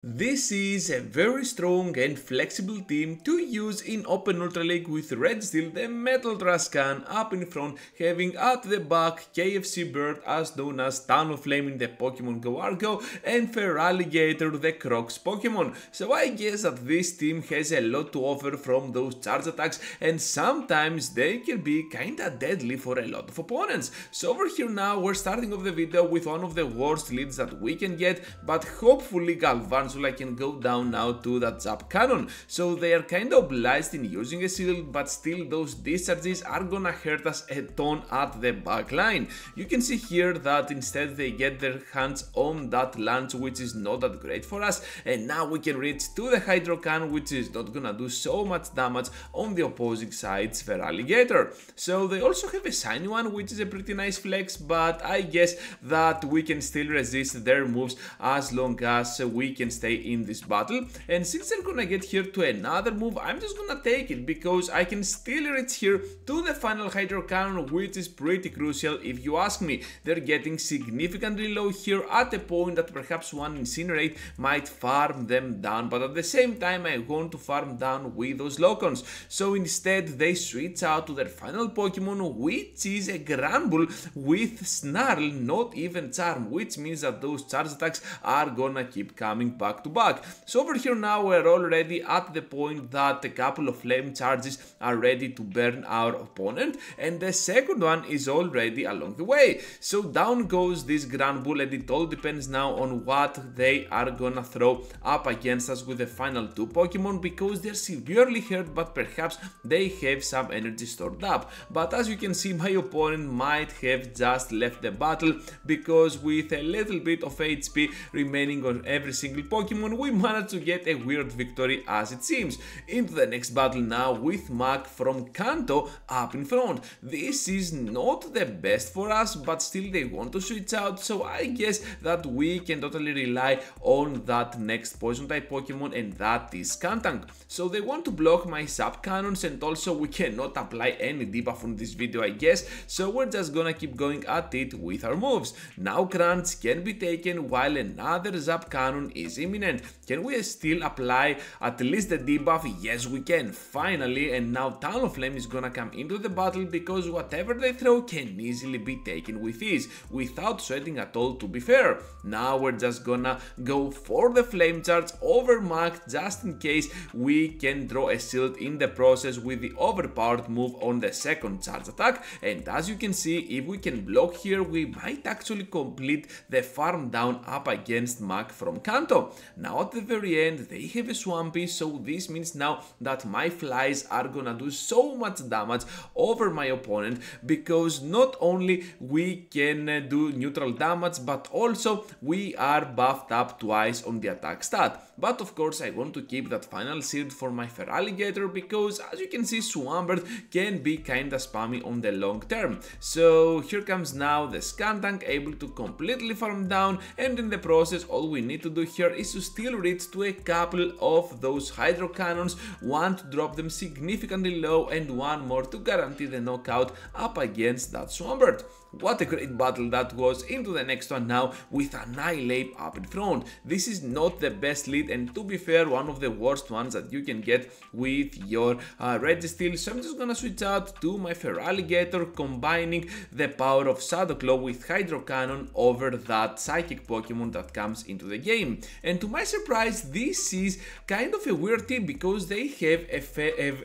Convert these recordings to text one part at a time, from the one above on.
This is a very strong and flexible team to use in Open Ultra League with Red Steel, the Metal Trascan up in front, having at the back KFC Bird as known as Town of Flame in the Pokemon Go Argo and Feraligatr the Crocs Pokemon. So I guess that this team has a lot to offer from those charge attacks and sometimes they can be kinda deadly for a lot of opponents. So over here now we're starting off the video with one of the worst leads that we can get, but hopefully Galvan I can go down now to that Zap Cannon. So they are kind of obliged in using a shield, but still those discharges are gonna hurt us a ton at the back line. You can see here that instead they get their hands on that lance, which is not that great for us, and now we can reach to the Hydro Cannon, which is not gonna do so much damage on the opposing side's Feraligatr. So they also have a shiny one, which is a pretty nice flex, but I guess that we can still resist their moves as long as we can stay in this battle. And since they're gonna get here to another move, I'm just gonna take it because I can still reach here to the final Hydro Cannon, which is pretty crucial if you ask me. They're getting significantly low here at a point that perhaps one Incinerate might farm them down, but at the same time I want to farm down with those Locons. So instead they switch out to their final Pokemon, which is a Granbull with Snarl, not even Charm, which means that those charge attacks are gonna keep coming back to back. So over here now we're already at the point that a couple of flame charges are ready to burn our opponent, and the second one is already along the way. So down goes this Granbull, and it all depends now on what they are gonna throw up against us with the final two Pokemon, because they're severely hurt, but perhaps they have some energy stored up. But as you can see, my opponent might have just left the battle, because with a little bit of HP remaining on every single Pokemon, we managed to get a weird victory as it seems. Into the next battle now with Mac from Kanto up in front. This is not the best for us, but still they want to switch out, so I guess that we can totally rely on that next poison type Pokemon, and that is Skuntank. So they want to block my Zap Cannons, and also we cannot apply any debuff on this video, I guess, so we're just gonna keep going at it with our moves. Now Crunch can be taken while another Zap Cannon is imminent. Can we still apply at least the debuff? Yes, we can, finally. And now Town of Flame is gonna come into the battle, because whatever they throw can easily be taken with ease, without sweating at all, to be fair. Now we're just gonna go for the Flame Charge over Mac, just in case we can draw a shield in the process with the overpowered move on the second charge attack. And as you can see, if we can block here, we might actually complete the farm down up against Mac from Kanto. Now at the very end they have a Swampy, so this means now that my flies are gonna do so much damage over my opponent, because not only we can do neutral damage, but also we are buffed up twice on the attack stat. But of course I want to keep that final shield for my Feraligatr, because as you can see, Swampert can be kinda spammy on the long term. So here comes now the Skuntank, able to completely farm down, and in the process all we need to do here is to still reach to a couple of those Hydro Cannons, one to drop them significantly low and one more to guarantee the knockout up against that Swampert. What a great battle that was. Into the next one now with Annihilate up in front. This is not the best lead, and to be fair, one of the worst ones that you can get with your Red Steel. So I'm just gonna switch out to my Feraligatr, combining the power of Shadow Claw with Hydro Cannon over that Psychic Pokemon that comes into the game. And to my surprise, this is kind of a weird team, because they have a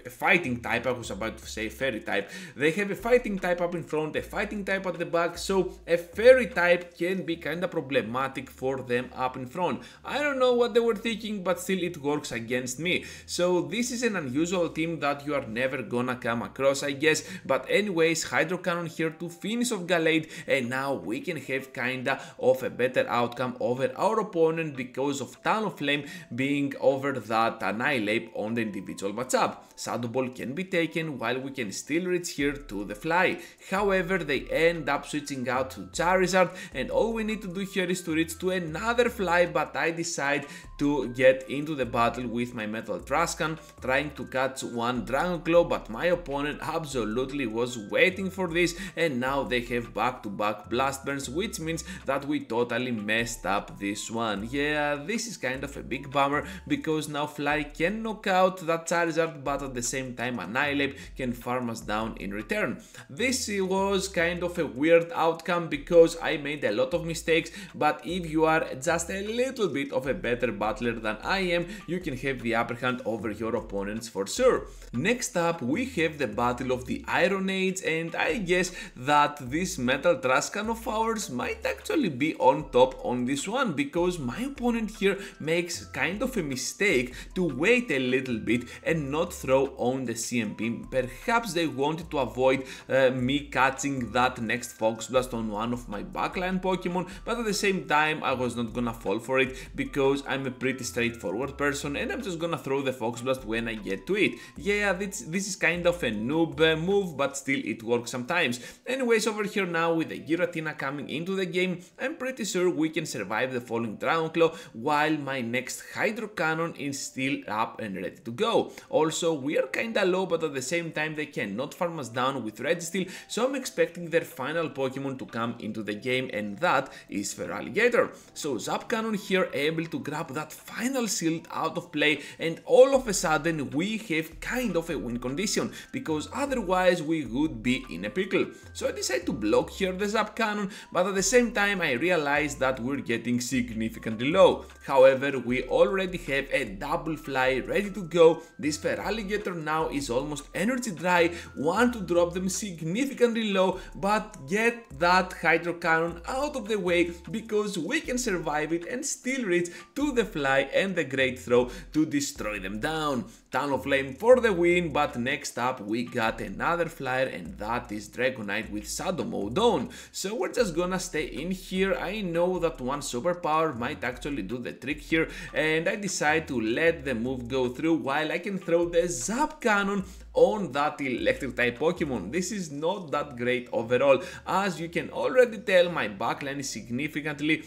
fighting type. I was about to say fairy type. They have a fighting type up in front, a fighting type at the back, so a fairy type can be kinda problematic for them up in front. I don't know what they were thinking, but still it works against me. So this is an unusual team that you are never gonna come across, I guess. But anyways, Hydro Cannon here to finish off Gallade, and now we can have kinda of a better outcome over our opponent, because of Town of Flame being over that Annihilate on the individual matchup. Shadow Ball can be taken while we can still reach here to the Fly. However, they end up switching out to Charizard, and all we need to do here is to reach to another Fly, but I decide to get into the battle with my Metal Trascan, trying to catch one Dragon Claw, but my opponent absolutely was waiting for this, and now they have back-to-back blast burns, which means that we totally messed up this one. Yeah, this is kind of a big bummer, because now Fly can knock out that Charizard, but at the same time Annihilate can farm us down in return. This was kind of a weird outcome because I made a lot of mistakes, but if you are just a little bit of a better battler than I am, you can have the upper hand over your opponents for sure. Next up we have the battle of the Iron Age, and I guess that this Metal Trascan of ours might actually be on top on this one, because my opponent here makes kind of a mistake to wait a little bit and not throw on the CMP. Perhaps they wanted to avoid me catching that next Focus Blast on one of my backline Pokemon, but at the same time I was not gonna fall for it because I'm a pretty straightforward person and I'm just gonna throw the Focus Blast when I get to it. Yeah, this is kind of a noob move, but still it works sometimes. Anyways, over here now with the Giratina coming into the game, I'm pretty sure we can survive the falling Dragon Claw while my next Hydro Cannon is still up and ready to go. Also, we are kinda low, but at the same time they cannot farm us down with Registeel, so I'm expecting their final Pokemon to come into the game, and that is Feraligatr. So Zap Cannon here able to grab that final shield out of play, and all of a sudden we have kind of a win condition, because otherwise we would be in a pickle. So I decide to block here the Zap Cannon, but at the same time I realize that we're getting significantly low. However, we already have a double fly ready to go. This Feraligatr now is almost energy dry, want to drop them significantly low, but get that Hydro Cannon out of the way because we can survive it and still reach to the fly and the Great Throw to destroy them down. Talonflame for the win, but next up we got another flyer, and that is Dragonite with Shadow Mode on. So we're just gonna stay in here. I know that one superpower might actually do the trick here, and I decide to let the move go through while I can throw the Zap Cannon on that electric type Pokemon. This is not that great overall. As you can already tell, my backline is significantly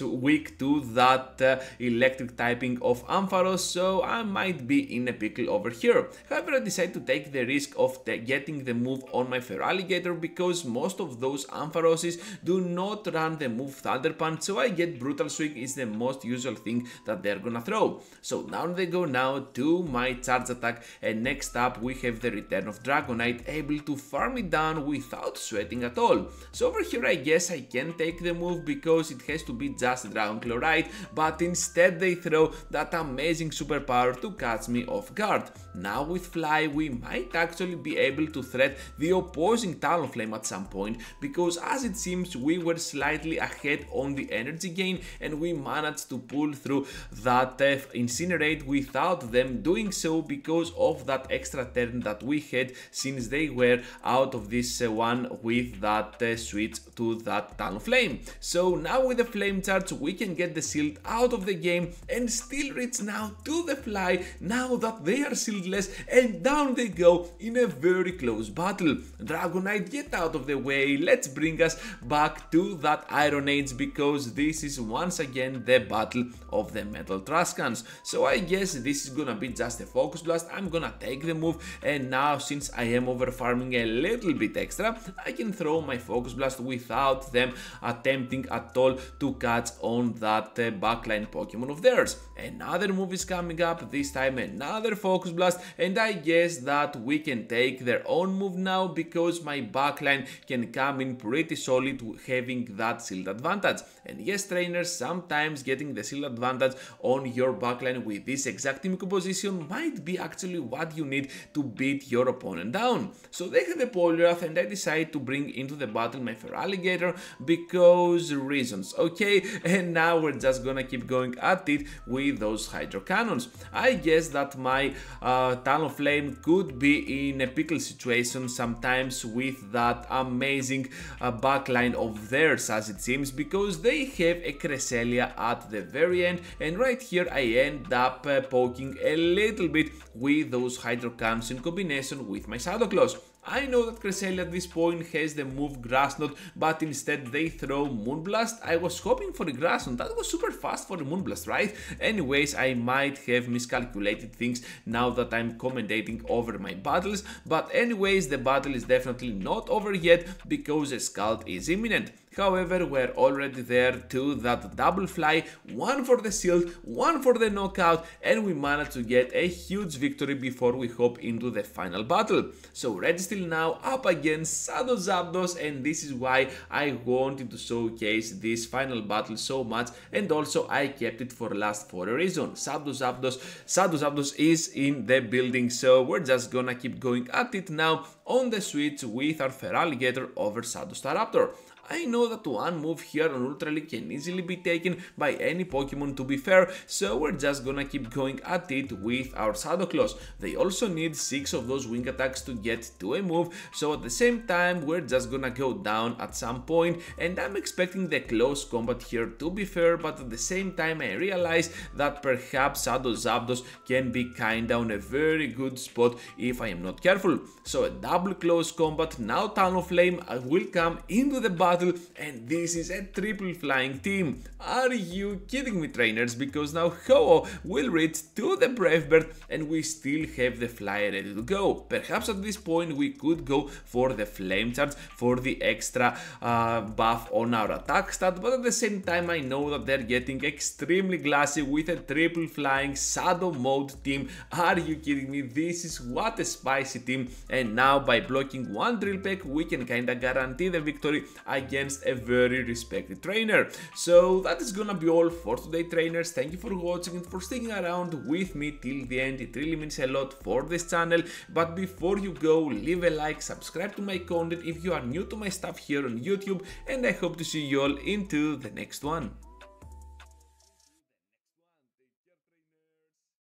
weak to that electric typing of Ampharos, so I might be in a pickle over here. However, I decide to take the risk of getting the move on my Feraligatr, because most of those Ampharoses do not run the move Thunder Punch, so I get Brutal Swing is the most usual thing that they're gonna throw. So down they go now to my Charge Attack, and next up we have the return of Dragonite, able to farm it down without sweating at all. So over here I guess I can take the move because it has to be just Dragon Claw, right? But instead they throw that amazing superpower to catch me off guard. Now with Fly we might actually be able to threat the opposing Talonflame at some point, because as it seems we were slightly ahead on the energy gain and we managed to pull through that Incinerate without them doing so, because of that extra turn that we had since they were out of this one with that switch to that Talonflame. So now with the Flame Charge we can get the shield out of the game and still reach now to the Fly now that they are shieldless, and down they go in a very close battle. Dragonite, get out of the way, let's bring us back to that Iron Age, because this is once again the battle of the Metal Trascans. So I guess this is gonna be just a Focus Blast. I'm gonna take the move, and now since I am over farming a little bit extra, I can throw my Focus Blast without them attempting at all to catch on that backline Pokemon of theirs. Another move is coming up, this time another Focus Blast, and I guess that we can take their own move now, because my backline can come in pretty solid having that shield advantage. And yes trainers, sometimes getting the shield advantage on your backline with this exact team composition might be actually what you need to beat your opponent down. So they have a Poliwrath, and I decide to bring into the battle my Feraligatr because reasons, okay? And now we're just gonna keep going at it with those Hydro Cannons. I guess that my Talonflame could be in a pickle situation sometimes with that amazing backline of theirs, as it seems, because they have a Cresselia at the very end, and right here I end up poking a little bit with those Hydro Cannons in combination with my Shadow Claws. I know that Cresselia at this point has the move Grass Knot, but instead they throw Moonblast. I was hoping for a Grass Knot, that was super fast for a Moonblast, right? Anyways, I might have miscalculated things now that I'm commentating over my battles, but anyways, the battle is definitely not over yet because a Scald is imminent. However, we're already there to that double fly, one for the shield, one for the knockout, and we managed to get a huge victory before we hop into the final battle. So Registeel now up against Shadow Zapdos, and this is why I wanted to showcase this final battle so much, and also I kept it for last for a reason. Shadow Zapdos is in the building, so we're just gonna keep going at it now on the switch with our Feraligatr over Shadow Staraptor. I know that one move here on Ultra League can easily be taken by any Pokemon, to be fair, so we're just gonna keep going at it with our Shadow Claws. They also need 6 of those wing attacks to get to a move, so at the same time we're just gonna go down at some point, and I'm expecting the close combat here, to be fair, but at the same time I realize that perhaps Shadow Zapdos can be kinda on a very good spot if I am not careful. So a double close combat, now Talonflame will come into the battle, and this is a triple flying team. Are you kidding me, trainers? Because now Ho-Oh will reach to the Brave Bird and we still have the fly ready to go. Perhaps at this point we could go for the Flame Charge for the extra buff on our attack stat, but at the same time I know that they're getting extremely glassy with a triple flying Shadow Mode team. Are you kidding me? This is what a spicy team, and now by blocking one Drill Peck we can kinda guarantee the victory against a very respected trainer. So that is gonna be all for today, trainers. Thank you for watching and for sticking around with me till the end. It really means a lot for this channel. But before you go, leave a like, subscribe to my content if you are new to my stuff here on YouTube, and I hope to see you all into the next one.